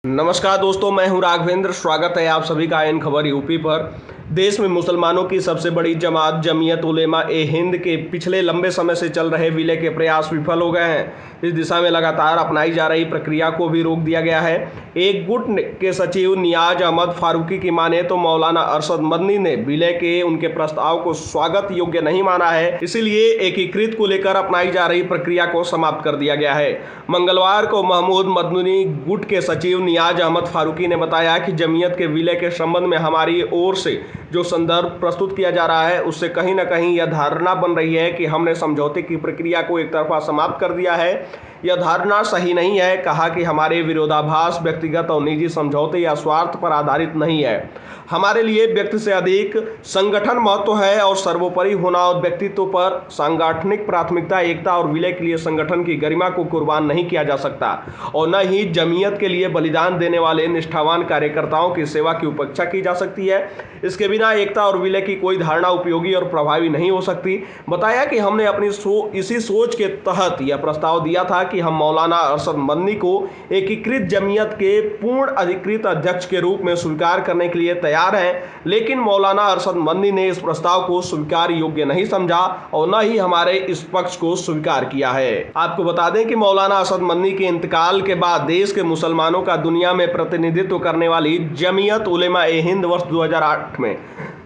नमस्कार दोस्तों, मैं हूं राघवेंद्र। स्वागत है आप सभी का इन खबर यूपी पर। देश में मुसलमानों की सबसे बड़ी जमात जमीयत उलेमा ए हिंद के पिछले लंबे समय से चल रहे विलय के प्रयास विफल हो गए हैं। इस दिशा में लगातार अपनाई जा रही प्रक्रिया को भी रोक दिया गया है। एक गुट के सचिव नियाज अहमद फारूकी की माने तो मौलाना अरशद मदनी ने विलय के उनके प्रस्ताव को स्वागत योग्य नहीं माना है, इसीलिए एकीकृत को लेकर अपनाई जा रही प्रक्रिया को समाप्त कर दिया गया है। मंगलवार को महमूद मदनी गुट के सचिव नियाज अहमद फारूकी ने बताया कि जमीयत के विलय के संबंध में हमारी ओर से जो संदर्भ प्रस्तुत किया जा रहा है उससे कहीं ना कहीं यह धारणा बन रही है कि हमने समझौते की प्रक्रिया को एक तरफा समाप्त कर दिया है। यह धारणा सही नहीं है। कहा कि हमारे विरोधाभास व्यक्तिगत और निजी समझौते या स्वार्थ पर आधारित नहीं है। हमारे लिए व्यक्ति से अधिक संगठन महत्व है और सर्वोपरि होना और व्यक्तित्व पर सांगठनिक प्राथमिकता, एकता और विलय के लिए संगठन की गरिमा को कुर्बान नहीं किया जा सकता और न ही जमीयत के लिए बलिदान देने वाले निष्ठावान कार्यकर्ताओं की सेवा की उपेक्षा की जा सकती है। इसके बिना एकता और विलय की कोई धारणा उपयोगी और प्रभावी नहीं हो सकती। बताया कि हमने अपनी इसी सोच के तहत यह प्रस्ताव दिया था कि हम मौलाना अरशद मदनी को एकीकृत जमीयत के पूर्ण अधिकृत अध्यक्ष के रूप में स्वीकार करने के लिए तैयार हैं, लेकिन मौलाना अरशद मदनी ने इस प्रस्ताव को स्वीकार योग्य नहीं समझा और न ही हमारे इस पक्ष को स्वीकार किया है। आपको बता दें कि मौलाना अरशद मदनी के इंतकाल के बाद देश के मुसलमानों का दुनिया में प्रतिनिधित्व करने वाली जमीयत उलेमा ए हिंद वर्ष 2008 में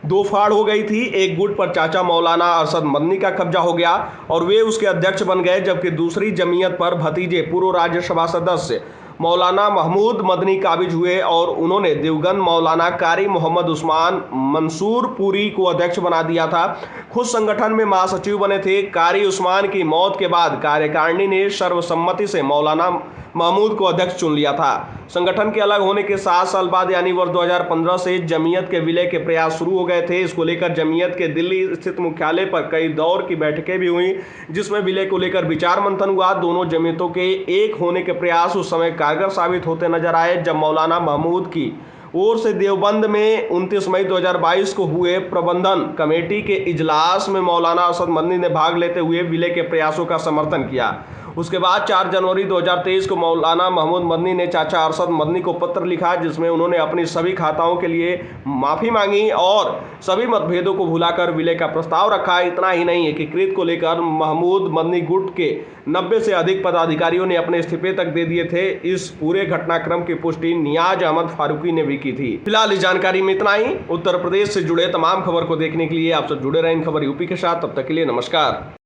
दो फाड़ हो गई थी। एक गुट पर चाचा मौलाना अरशद मदनी का कब्जा हो गया और वे उसके अध्यक्ष बन गए, जबकि दूसरी जमीयत पर भतीजे पूर्व राज्यसभा सदस्य मौलाना महमूद मदनी काबिज हुए और उन्होंने देवगन मौलाना कारी मोहम्मद उस्मान मंसूर पुरी को अध्यक्ष बना दिया था। खुद संगठन में महासचिव बने थे। कारी उस्मान की मौत के बाद कार्यकारिणी ने सर्वसम्मति से मौलाना महमूद को अध्यक्ष चुन लिया था। संगठन के अलग होने के 7 साल बाद यानी वर्ष 2015 से जमीयत के विलय के प्रयास शुरू हो गए थे। इसको लेकर जमीयत के दिल्ली स्थित मुख्यालय पर कई दौर की बैठकें भी हुई, जिसमें विलय को लेकर विचार मंथन हुआ। दोनों जमीयतों के एक होने के प्रयास उस समय कारगर साबित होते नजर आए, जब मौलाना महमूद की ओर से देवबंद में 29 मई 2022 को हुए प्रबंधन कमेटी के इजलास में मौलाना अरशद मदनी ने भाग लेते हुए विलय के प्रयासों का समर्थन किया। उसके बाद 4 जनवरी 2023 को मौलाना महमूद मदनी ने चाचा अरशद मदनी को पत्र लिखा, जिसमें उन्होंने अपनी सभी खाताओं के लिए माफ़ी मांगी और सभी मतभेदों को भुलाकर विलय का प्रस्ताव रखा। इतना ही नहीं, एकीकृत को लेकर महमूद मदनी गुट के 90 से अधिक पदाधिकारियों ने अपने इस्तीफे तक दे दिए थे। इस पूरे घटनाक्रम की पुष्टि नियाज अहमद फारूकी ने भी की थी। फिलहाल इस जानकारी में इतना ही। उत्तर प्रदेश से जुड़े तमाम खबर को देखने के लिए आप सब जुड़े रहें खबर यूपी के साथ। तब तक के लिए नमस्कार।